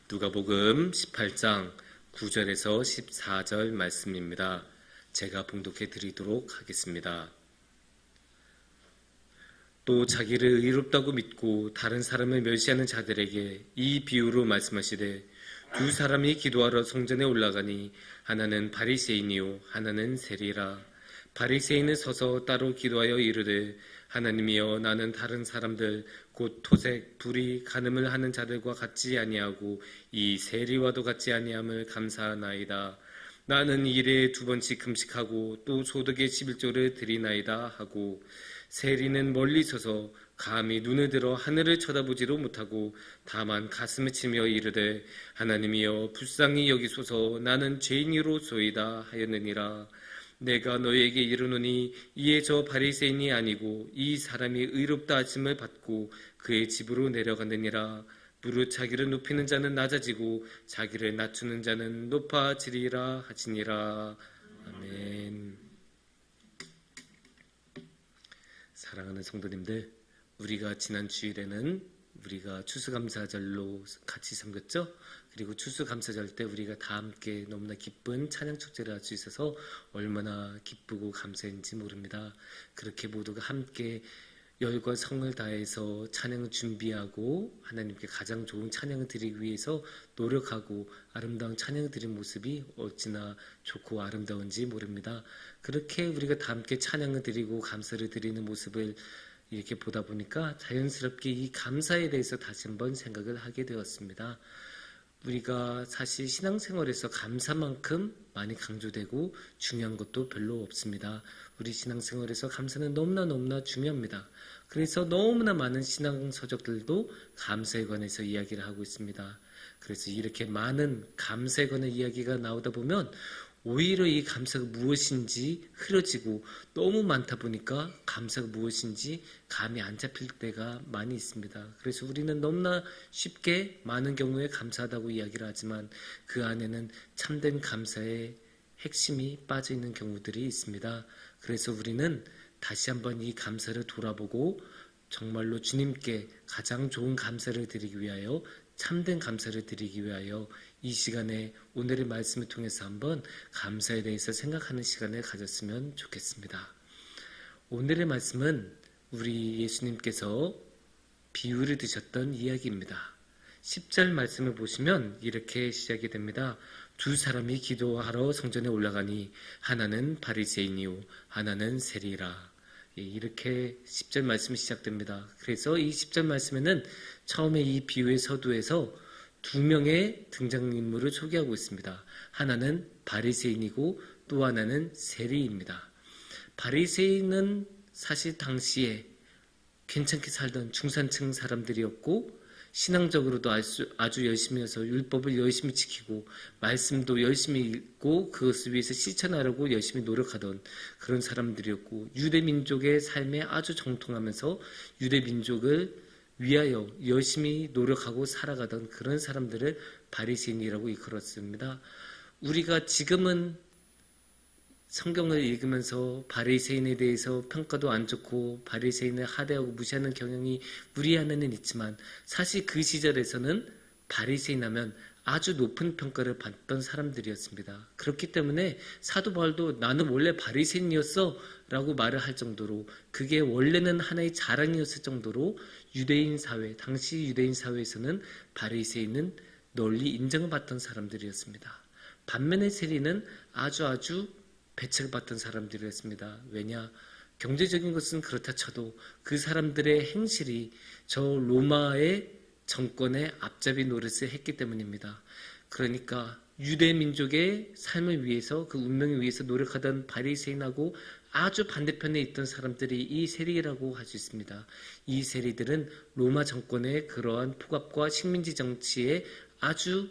누가복음 18장 9절에서 14절 말씀입니다. 제가 봉독해 드리도록 하겠습니다. 또 자기를 의롭다고 믿고 다른 사람을 멸시하는 자들에게 이 비유로 말씀하시되 두 사람이 기도하러 성전에 올라가니 하나는 바리새인이요 하나는 세리라. 바리새인은 서서 따로 기도하여 이르되 하나님이여, 나는 다른 사람들 곧 토색, 불의, 간음을 하는 자들과 같지 아니하고 이 세리와도 같지 아니함을 감사하나이다. 나는 일에 2번씩 금식하고 또 소득의 11조를 드리나이다 하고, 세리는 멀리 서서 감히 눈을 들어 하늘을 쳐다보지도 못하고 다만 가슴을 치며 이르되 하나님이여, 불쌍히 여기소서, 나는 죄인이로소이다 하였느니라. 내가 너희에게 이르노니 이에 저 바리새인이 아니고 이 사람이 의롭다 하심을 받고 그의 집으로 내려가느니라. 무릇 자기를 높이는 자는 낮아지고 자기를 낮추는 자는 높아지리라 하시니라. 아멘. 사랑하는 성도님들, 우리가 지난 주일에는 우리가 추수감사절로 같이 섬겼죠? 그리고 추수감사절 때 우리가 다 함께 너무나 기쁜 찬양축제를 할 수 있어서 얼마나 기쁘고 감사했는지 모릅니다. 그렇게 모두가 함께 열과 성을 다해서 찬양을 준비하고 하나님께 가장 좋은 찬양을 드리기 위해서 노력하고 아름다운 찬양을 드리는 모습이 어찌나 좋고 아름다운지 모릅니다. 그렇게 우리가 다 함께 찬양을 드리고 감사를 드리는 모습을 이렇게 보다 보니까 자연스럽게 이 감사에 대해서 다시 한번 생각을 하게 되었습니다. 우리가 사실 신앙생활에서 감사만큼 많이 강조되고 중요한 것도 별로 없습니다. 우리 신앙생활에서 감사는 너무나 중요합니다. 그래서 너무나 많은 신앙서적들도 감사에 관해서 이야기를 하고 있습니다. 그래서 이렇게 많은 감사에 관한 이야기가 나오다 보면 오히려 이 감사가 무엇인지 흐려지고, 너무 많다 보니까 감사가 무엇인지 감이 안 잡힐 때가 많이 있습니다. 그래서 우리는 너무나 쉽게 많은 경우에 감사하다고 이야기를 하지만 그 안에는 참된 감사의 핵심이 빠져 있는 경우들이 있습니다. 그래서 우리는 다시 한번 이 감사를 돌아보고 정말로 주님께 가장 좋은 감사를 드리기 위하여, 참된 감사를 드리기 위하여 이 시간에 오늘의 말씀을 통해서 한번 감사에 대해서 생각하는 시간을 가졌으면 좋겠습니다. 오늘의 말씀은 우리 예수님께서 비유를 드셨던 이야기입니다. 10절 말씀을 보시면 이렇게 시작이 됩니다. 두 사람이 기도하러 성전에 올라가니 하나는 바리새인이요 하나는 세리라. 이렇게 10절 말씀이 시작됩니다. 그래서 이 10절 말씀에는 처음에 이 비유의 서두에서 두 명의 등장인물을 소개하고 있습니다. 하나는 바리새인이고 또 하나는 세리입니다. 바리새인은 사실 당시에 괜찮게 살던 중산층 사람들이었고, 신앙적으로도 아주 열심히 해서 율법을 열심히 지키고 말씀도 열심히 읽고 그것을 위해서 실천하려고 열심히 노력하던 그런 사람들이었고, 유대민족의 삶에 아주 정통하면서 유대민족을 위하여 열심히 노력하고 살아가던 그런 사람들을 바리새인이라고 일컬었습니다. 우리가 지금은 성경을 읽으면서 바리새인에 대해서 평가도 안 좋고 바리새인을 하대하고 무시하는 경향이 우리 안에는 있지만, 사실 그 시절에서는 바리새인 하면 아주 높은 평가를 받던 사람들이었습니다. 그렇기 때문에 사도 바울도 나는 원래 바리새인이었어 라고 말을 할 정도로, 그게 원래는 하나의 자랑이었을 정도로 유대인 사회, 당시 유대인 사회에서는 바리새인은 널리 인정을 받던 사람들이었습니다. 반면에 세리는 아주 배척을 받던 사람들이었습니다. 왜냐? 경제적인 것은 그렇다 쳐도 그 사람들의 행실이 저 로마의 정권의 앞잡이 노릇을 했기 때문입니다. 그러니까 유대 민족의 삶을 위해서, 그 운명을 위해서 노력하던 바리새인하고 아주 반대편에 있던 사람들이 이 세리라고 할 수 있습니다. 이 세리들은 로마 정권의 그러한 폭압과 식민지 정치에 아주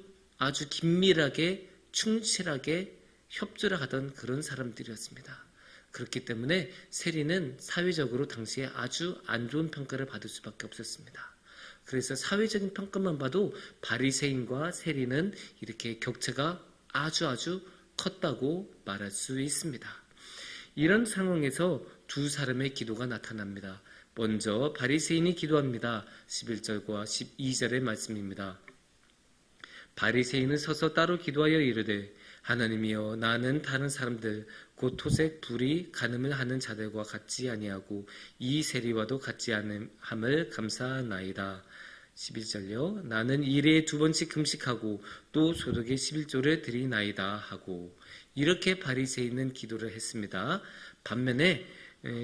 긴밀하게 충실하게 협조를 하던 그런 사람들이었습니다. 그렇기 때문에 세리는 사회적으로 당시에 아주 안 좋은 평가를 받을 수밖에 없었습니다. 그래서 사회적인 평가만 봐도 바리새인과 세리는 이렇게 격차가 아주 컸다고 말할 수 있습니다. 이런 상황에서 두 사람의 기도가 나타납니다. 먼저 바리새인이 기도합니다. 11절과 12절의 말씀입니다. 바리새인은 서서 따로 기도하여 이르되 하나님이여 나는 다른 사람들 곧 토색 불의 간음을 하는 자들과 같지 아니하고 이 세리와도 같지 않음을 감사하나이다. 11절요. 나는 일에 2번씩 금식하고 또 소득의 11조를 드리나이다 하고 이렇게 바리새인은 기도를 했습니다. 반면에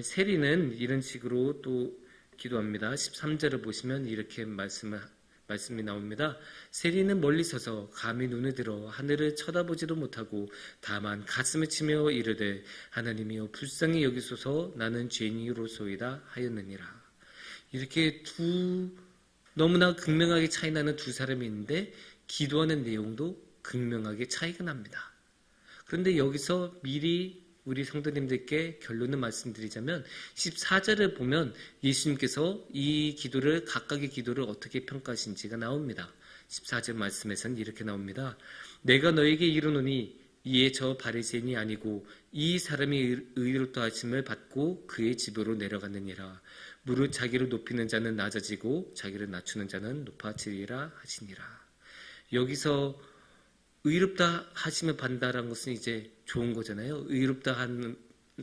세리는 이런 식으로 또 기도합니다. 13절을 보시면 이렇게 말씀이 나옵니다. 세리는 멀리 서서 감히 눈을 들어 하늘을 쳐다보지도 못하고 다만 가슴을 치며 이르되 하나님이여 불쌍히 여기소서 나는 죄인이로소이다 하였느니라. 이렇게 너무나 극명하게 차이나는 두 사람이 있는데 기도하는 내용도 극명하게 차이가 납니다. 그런데 여기서 미리 우리 성도님들께 결론을 말씀드리자면 14절을 보면 예수님께서 이 기도를 각각의 기도를 어떻게 평가하신지가 나옵니다. 14절 말씀에서는 이렇게 나옵니다. 내가 너에게 이르노니 이에 저 바리새인이 아니고 이 사람이 의롭다 하심을 받고 그의 집으로 내려갔느니라. 무릇 자기를 높이는 자는 낮아지고 자기를 낮추는 자는 높아지리라 하시니라. 여기서 의롭다 하심을 받는다라는 것은 이제 좋은 거잖아요. 의롭다 하는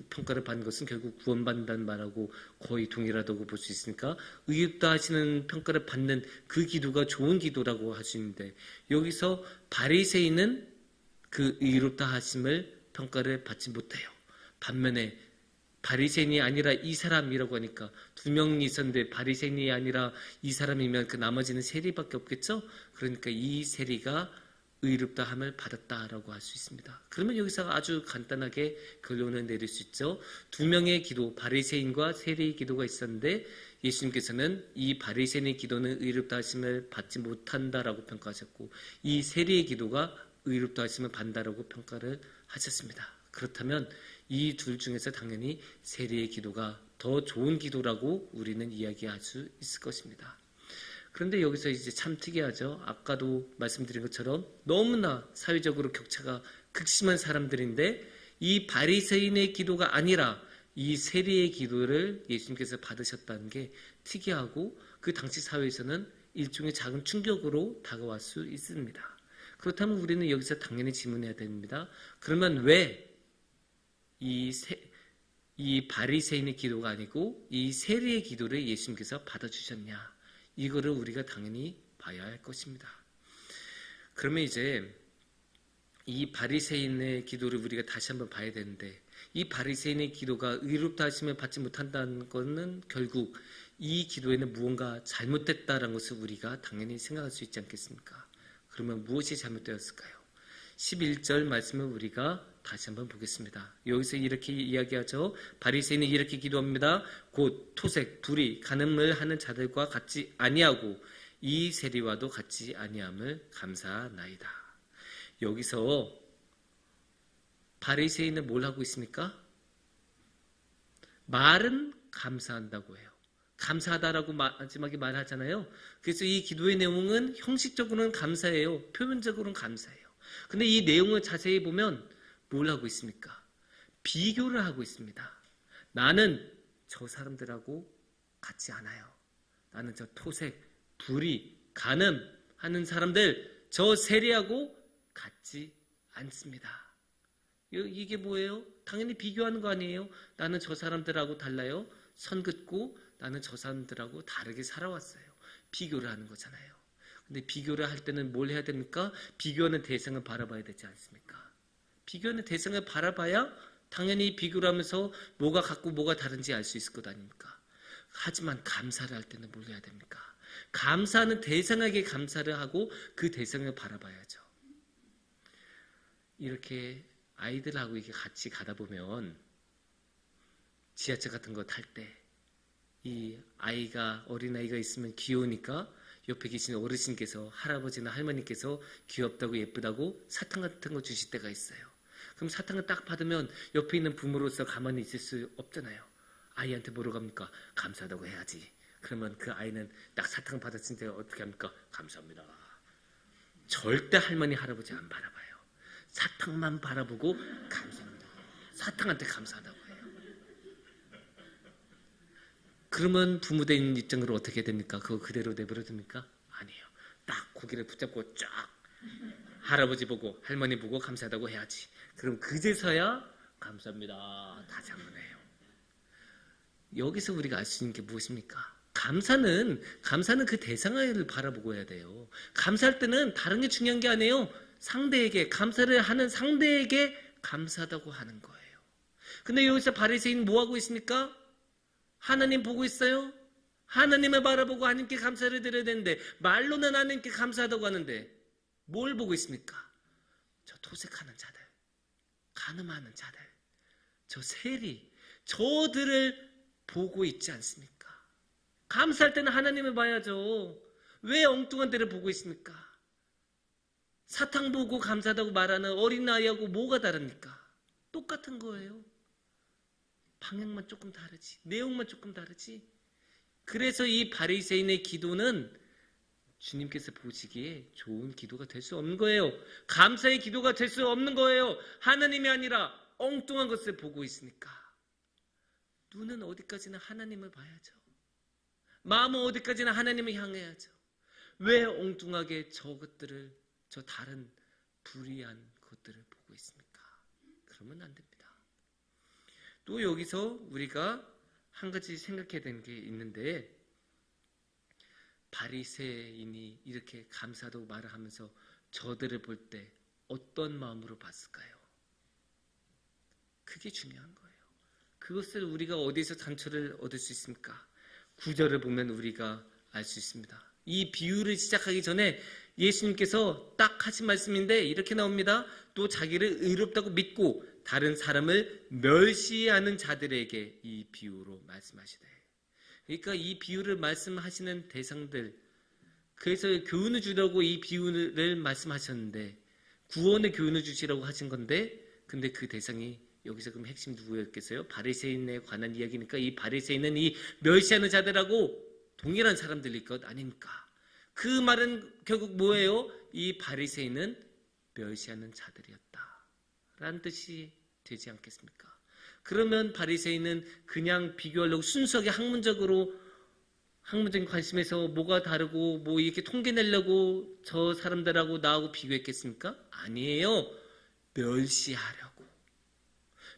평가를 받는 것은 결국 구원받는다는 말하고 거의 동일하다고 볼 수 있으니까 의롭다 하시는 평가를 받는 그 기도가 좋은 기도라고 할 수 있는데 여기서 바리새인은 그 의롭다 하심을 평가를 받지 못해요. 반면에 바리새인이 아니라 이 사람이라고 하니까 2명이 있었는데 바리새인이 아니라 이 사람이면 그 나머지는 세리밖에 없겠죠. 그러니까 이 세리가 의롭다함을 받았다라고 할 수 있습니다. 그러면 여기서 아주 간단하게 결론을 내릴 수 있죠. 2명의 기도, 바리새인과 세리의 기도가 있었는데 예수님께서는 이 바리새인의 기도는 의롭다 하심을 받지 못한다라고 평가하셨고 이 세리의 기도가 의롭다 하심을 받는다라고 평가를 하셨습니다. 그렇다면 이 둘 중에서 당연히 세리의 기도가 더 좋은 기도라고 우리는 이야기할 수 있을 것입니다. 그런데 여기서 이제 참 특이하죠. 아까도 말씀드린 것처럼 너무나 사회적으로 격차가 극심한 사람들인데 이 바리새인의 기도가 아니라 이 세리의 기도를 예수님께서 받으셨다는 게 특이하고 그 당시 사회에서는 일종의 작은 충격으로 다가올 수 있습니다. 그렇다면 우리는 여기서 당연히 질문해야 됩니다. 그러면 왜 이 바리새인의 기도가 아니고 이 세리의 기도를 예수님께서 받아주셨냐? 이거를 우리가 당연히 봐야 할 것입니다. 그러면 이제 이 바리새인의 기도를 우리가 다시 한번 봐야 되는데 이 바리새인의 기도가 의롭다 하심을 받지 못한다는 것은 결국 이 기도에는 무언가 잘못됐다는 것을 우리가 당연히 생각할 수 있지 않겠습니까? 그러면 무엇이 잘못되었을까요? 11절 말씀을 우리가 다시 한번 보겠습니다. 여기서 이렇게 이야기하죠. 바리새인이 이렇게 기도합니다. 곧 토색, 불의, 간음을 하는 자들과 같지 아니하고 이 세리와도 같지 아니함을 감사하나이다. 여기서 바리새인은 뭘 하고 있습니까? 말은 감사한다고 해요. 감사하다라고 마지막에 말하잖아요. 그래서 이 기도의 내용은 형식적으로는 감사해요. 표면적으로는 감사해요. 근데 이 내용을 자세히 보면 뭘 하고 있습니까? 비교를 하고 있습니다. 나는 저 사람들하고 같지 않아요. 나는 저 토색, 불의, 간음 하는 사람들, 저 세리하고 같지 않습니다. 이게 뭐예요? 당연히 비교하는 거 아니에요? 나는 저 사람들하고 달라요. 선 긋고 나는 저 사람들하고 다르게 살아왔어요. 비교를 하는 거잖아요. 근데 비교를 할 때는 뭘 해야 됩니까? 비교하는 대상을 바라봐야 되지 않습니까? 비교하는 대상을 바라봐야 당연히 비교를 하면서 뭐가 같고 뭐가 다른지 알 수 있을 것 아닙니까? 하지만 감사를 할 때는 뭘 해야 됩니까? 감사하는 대상에게 감사를 하고 그 대상을 바라봐야죠. 이렇게 아이들하고 이렇게 같이 가다 보면 지하철 같은 거 탈 때 이 아이가 어린아이가 있으면 귀여우니까 옆에 계신 어르신께서 할아버지나 할머니께서 귀엽다고 예쁘다고 사탕 같은 거 주실 때가 있어요. 그럼 사탕을 딱 받으면 옆에 있는 부모로서 가만히 있을 수 없잖아요. 아이한테 뭐라고 합니까? 감사하다고 해야지. 그러면 그 아이는 딱 사탕을 받았을 때 어떻게 합니까? 감사합니다. 절대 할머니 할아버지 안 바라봐요. 사탕만 바라보고 감사합니다. 사탕한테 감사하다고 해요. 그러면 부모된 입장으로 어떻게 됩니까? 그거 그대로 내버려 둡니까? 아니에요. 딱 고개를 붙잡고 쫙 할아버지 보고 할머니 보고 감사하다고 해야지. 그럼 그제서야 감사합니다 다시 한번 해요. 여기서 우리가 알 수 있는 게 무엇입니까? 감사는 그 대상을 바라보고 해야 돼요. 감사할 때는 다른 게 중요한 게 아니에요. 상대에게, 감사를 하는 상대에게 감사하다고 하는 거예요. 근데 여기서 바리새인은 뭐 하고 있습니까? 하나님 보고 있어요? 하나님을 바라보고 하나님께 감사를 드려야 되는데 말로는 하나님께 감사하다고 하는데 뭘 보고 있습니까? 저 토색하는 자들, 간음하는 자들, 저 세리, 저들을 보고 있지 않습니까? 감사할 때는 하나님을 봐야죠. 왜 엉뚱한 데를 보고 있습니까? 사탕 보고 감사하다고 말하는 어린아이하고 뭐가 다릅니까? 똑같은 거예요. 방향만 조금 다르지, 내용만 조금 다르지. 그래서 이 바리새인의 기도는 주님께서 보시기에 좋은 기도가 될 수 없는 거예요. 감사의 기도가 될 수 없는 거예요. 하나님이 아니라 엉뚱한 것을 보고 있으니까. 눈은 어디까지나 하나님을 봐야죠. 마음은 어디까지나 하나님을 향해야죠. 왜 엉뚱하게 저것들을, 저 다른 불의한 것들을 보고 있습니까? 그러면 안 됩니다. 또 여기서 우리가 한 가지 생각해야 되는 게 있는데, 바리새인이 이렇게 감사도 말을 하면서 저들을 볼 때 어떤 마음으로 봤을까요? 그게 중요한 거예요. 그것을 우리가 어디서 단초를 얻을 수 있습니까? 9절을 보면 우리가 알 수 있습니다. 이 비유를 시작하기 전에 예수님께서 딱 하신 말씀인데 이렇게 나옵니다. 또 자기를 의롭다고 믿고 다른 사람을 멸시하는 자들에게 이 비유로 말씀하시되, 그러니까 이 비유를 말씀하시는 대상들, 그래서 교훈을 주려고 이 비유를 말씀하셨는데 구원의 교훈을 주시라고 하신 건데, 근데 그 대상이 여기서 그럼 핵심 누구였겠어요? 바리새인에 관한 이야기니까 이 바리새인은 이 멸시하는 자들하고 동일한 사람들일 것 아닙니까? 그 말은 결국 뭐예요? 이 바리새인은 멸시하는 자들이었다 라는 뜻이 되지 않겠습니까? 그러면 바리새인은 그냥 비교하려고 순수하게 학문적인 관심에서 뭐가 다르고 뭐 이렇게 통계 내려고 저 사람들하고 나하고 비교했겠습니까? 아니에요.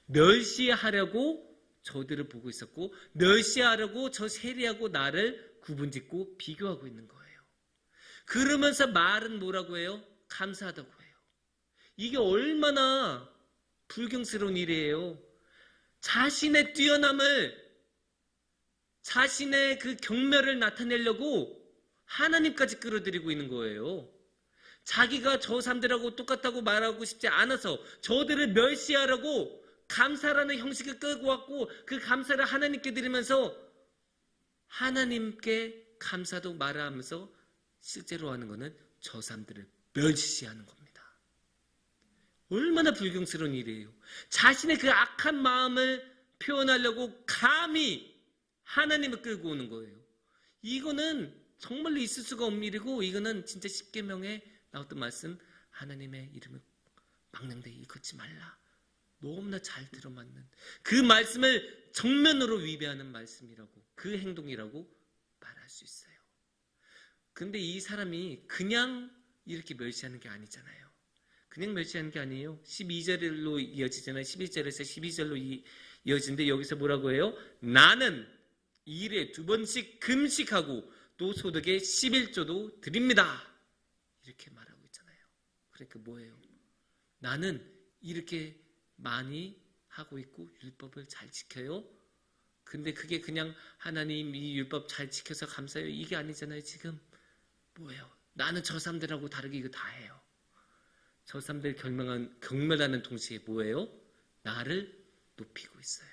멸시하려고 저들을 보고 있었고, 멸시하려고 저 세리하고 나를 구분짓고 비교하고 있는 거예요. 그러면서 말은 뭐라고 해요? 감사하다고 해요. 이게 얼마나 불경스러운 일이에요. 자신의 뛰어남을, 자신의 그 경멸을 나타내려고 하나님까지 끌어들이고 있는 거예요. 자기가 저 사람들하고 똑같다고 말하고 싶지 않아서 저들을 멸시하려고 감사라는 형식을 끌고 왔고, 그 감사를 하나님께 드리면서 하나님께 감사도 말하면서 실제로 하는 것은 저 사람들을 멸시하는 겁니다. 얼마나 불경스러운 일이에요. 자신의 그 악한 마음을 표현하려고 감히 하나님을 끌고 오는 거예요. 이거는 정말로 있을 수가 없는 일이고, 이거는 진짜 십계명에 나왔던 말씀, 하나님의 이름을 망령되이 일컫지 말라, 너무나 잘 들어맞는 그 말씀을 정면으로 위배하는 말씀이라고, 그 행동이라고 말할 수 있어요. 근데 이 사람이 그냥 이렇게 멸시하는 게 아니잖아요. 그냥 멸시하는 게 아니에요. 12절로 이어지잖아요. 11절에서 12절로 이어지는데 여기서 뭐라고 해요? 나는 일에 2번씩 금식하고 또 소득의 11조도 드립니다. 이렇게 말하고 있잖아요. 그러니까 뭐예요? 나는 이렇게 많이 하고 있고 율법을 잘 지켜요. 근데 그게 그냥 하나님 이 율법 잘 지켜서 감사해요, 이게 아니잖아요. 지금 뭐예요? 나는 저 사람들하고 다르게 이거 다 해요. 저 사람들 경멸하는 동시에 뭐예요? 나를 높이고 있어요.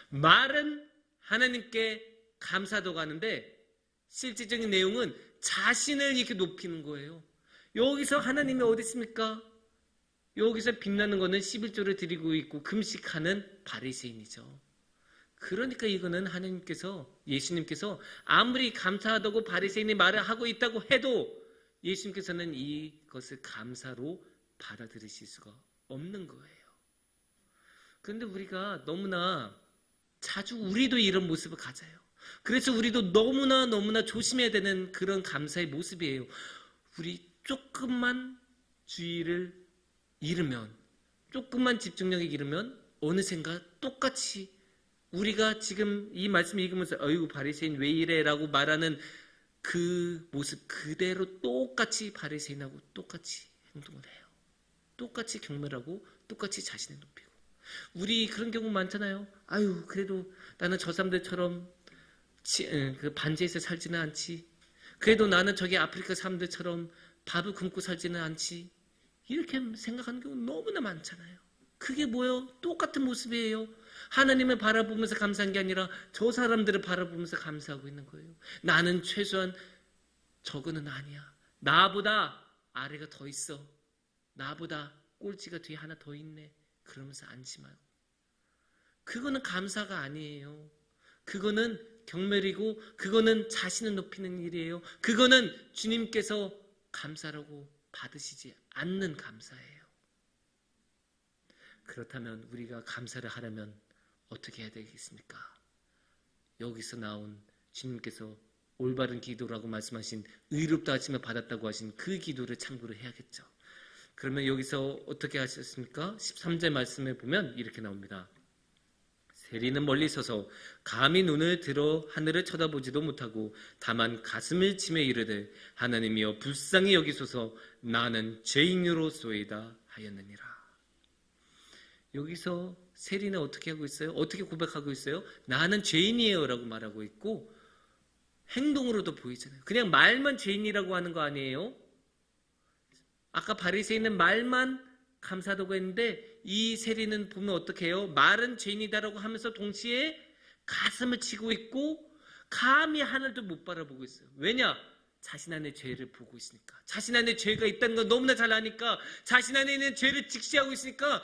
말은 하나님께 감사도 가는데 실질적인 내용은 자신을 이렇게 높이는 거예요. 여기서 하나님이 어디 있습니까? 여기서 빛나는 거는 11조를 드리고 있고 금식하는 바리새인이죠. 그러니까 이거는 하나님께서, 예수님께서 아무리 감사하다고 바리새인이 말을 하고 있다고 해도 예수님께서는 이것을 감사로 받아들이실 수가 없는 거예요. 그런데 우리가 너무나 자주 우리도 이런 모습을 가져요. 그래서 우리도 너무나 조심해야 되는 그런 감사의 모습이에요. 우리 조금만 주의를 잃으면, 조금만 집중력이 잃으면 어느샌가 똑같이 우리가 지금 이 말씀 읽으면서 어이구 바리새인 왜 이래 라고 말하는 그 모습 그대로 똑같이 바리새인하고 똑같이 행동을 해요. 똑같이 경멸하고 똑같이 자신을 높이고. 우리 그런 경우 많잖아요. 아유 그래도 나는 저 사람들처럼 그 반지에서 살지는 않지. 그래도 나는 저기 아프리카 사람들처럼 밥을 굶고 살지는 않지. 이렇게 생각하는 경우 너무나 많잖아요. 그게 뭐예요? 똑같은 모습이에요. 하나님을 바라보면서 감사한 게 아니라 저 사람들을 바라보면서 감사하고 있는 거예요. 나는 최소한 저거는 아니야. 나보다 아래가 더 있어. 나보다 꼴찌가 뒤에 하나 더 있네. 그러면서 안심하고. 그거는 감사가 아니에요. 그거는 경멸이고 그거는 자신을 높이는 일이에요. 그거는 주님께서 감사라고 받으시지 않는 감사예요. 그렇다면 우리가 감사를 하려면 어떻게 해야 되겠습니까? 여기서 나온 주님께서 올바른 기도라고 말씀하신 의롭다 하심을 받았다고 하신 그 기도를 참고로 해야겠죠. 그러면 여기서 어떻게 하셨습니까? 13절 말씀에 보면 이렇게 나옵니다. 세리는 멀리 서서 감히 눈을 들어 하늘을 쳐다보지도 못하고 다만 가슴을 치며 이르되 하나님이여 불쌍히 여기소서 나는 죄인으로소이다 하였느니라. 여기서 세리는 어떻게 하고 있어요? 어떻게 고백하고 있어요? 나는 죄인이에요 라고 말하고 있고 행동으로도 보이잖아요. 그냥 말만 죄인이라고 하는 거 아니에요? 아까 바리새인은 말만 감사하다고 했는데 이 세리는 보면 어떻게 해요? 말은 죄인이다라고 하면서 동시에 가슴을 치고 있고 감히 하늘도 못 바라보고 있어요. 왜냐? 자신 안에 죄를 보고 있으니까. 자신 안에 죄가 있다는 걸 너무나 잘 아니까 자신 안에 있는 죄를 직시하고 있으니까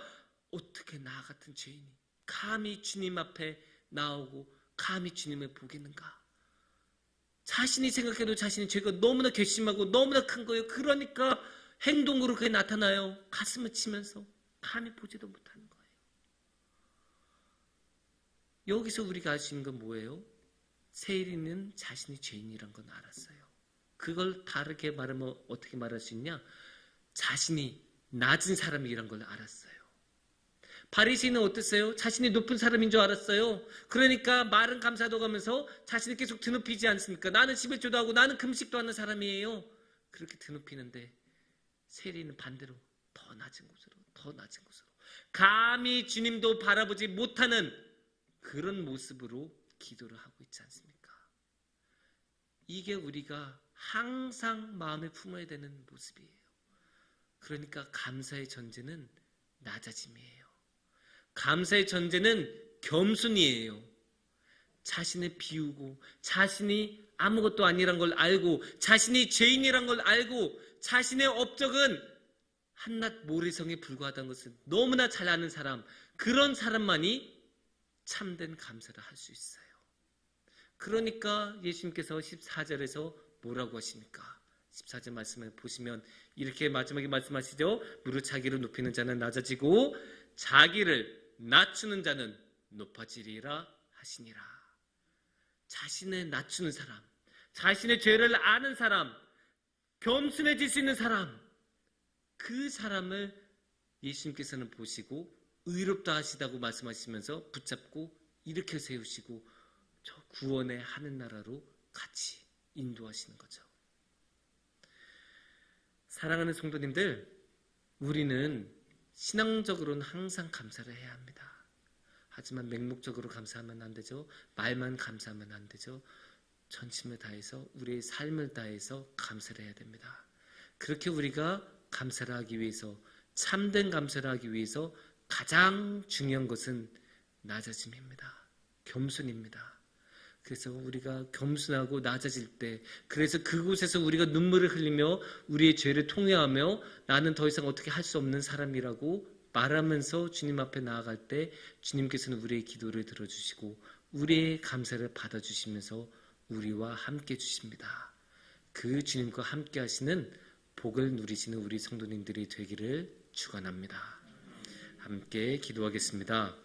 어떻게 나 같은 죄인이 감히 주님 앞에 나오고 감히 주님을 보겠는가? 자신이 생각해도 자신의 죄가 너무나 괘씸하고 너무나 큰 거예요. 그러니까 행동으로 그게 나타나요. 가슴을 치면서 감히 보지도 못하는 거예요. 여기서 우리가 알 수 있는 건 뭐예요? 세리는 자신이 죄인이란 건 알았어요. 그걸 다르게 말하면 어떻게 말할 수 있냐? 자신이 낮은 사람이란 걸 알았어요. 바리새인은 어땠어요? 자신이 높은 사람인 줄 알았어요. 그러니까 말은 감사하다고 하면서 자신을 계속 드높이지 않습니까? 나는 집회조도 하고 나는 금식도 하는 사람이에요. 그렇게 드높이는데 세리는 반대로 더 낮은 곳으로 더 낮은 곳으로 감히 주님도 바라보지 못하는 그런 모습으로 기도를 하고 있지 않습니까? 이게 우리가 항상 마음에 품어야 되는 모습이에요. 그러니까 감사의 전제는 낮아짐이에요. 감사의 전제는 겸손이에요. 자신을 비우고 자신이 아무것도 아니란 걸 알고 자신이 죄인이란 걸 알고 자신의 업적은 한낱 모래성에 불과하다는 것을 너무나 잘 아는 사람, 그런 사람만이 참된 감사를 할 수 있어요. 그러니까 예수님께서 14절에서 뭐라고 하십니까? 14절 말씀을 보시면 이렇게 마지막에 말씀하시죠. 무릇 자기를 높이는 자는 낮아지고 자기를 낮추는 자는 높아지리라 하시니라. 자신을 낮추는 사람, 자신의 죄를 아는 사람, 겸손해질 수 있는 사람, 그 사람을 예수님께서는 보시고 의롭다 하시다고 말씀하시면서 붙잡고 일으켜 세우시고 저 구원의 하늘나라로 같이 인도하시는 거죠. 사랑하는 성도님들, 우리는 신앙적으로는 항상 감사를 해야 합니다. 하지만 맹목적으로 감사하면 안 되죠. 말만 감사하면 안 되죠. 전심을 다해서 우리의 삶을 다해서 감사를 해야 됩니다. 그렇게 우리가 감사를 하기 위해서, 참된 감사를 하기 위해서 가장 중요한 것은 낮아짐입니다. 겸손입니다. 그래서 우리가 겸손하고 낮아질 때, 그래서 그곳에서 우리가 눈물을 흘리며 우리의 죄를 통회하며 나는 더 이상 어떻게 할 수 없는 사람이라고 말하면서 주님 앞에 나아갈 때 주님께서는 우리의 기도를 들어주시고 우리의 감사를 받아주시면서 우리와 함께 해주십니다. 그 주님과 함께 하시는 복을 누리시는 우리 성도님들이 되기를 축원합니다. 함께 기도하겠습니다.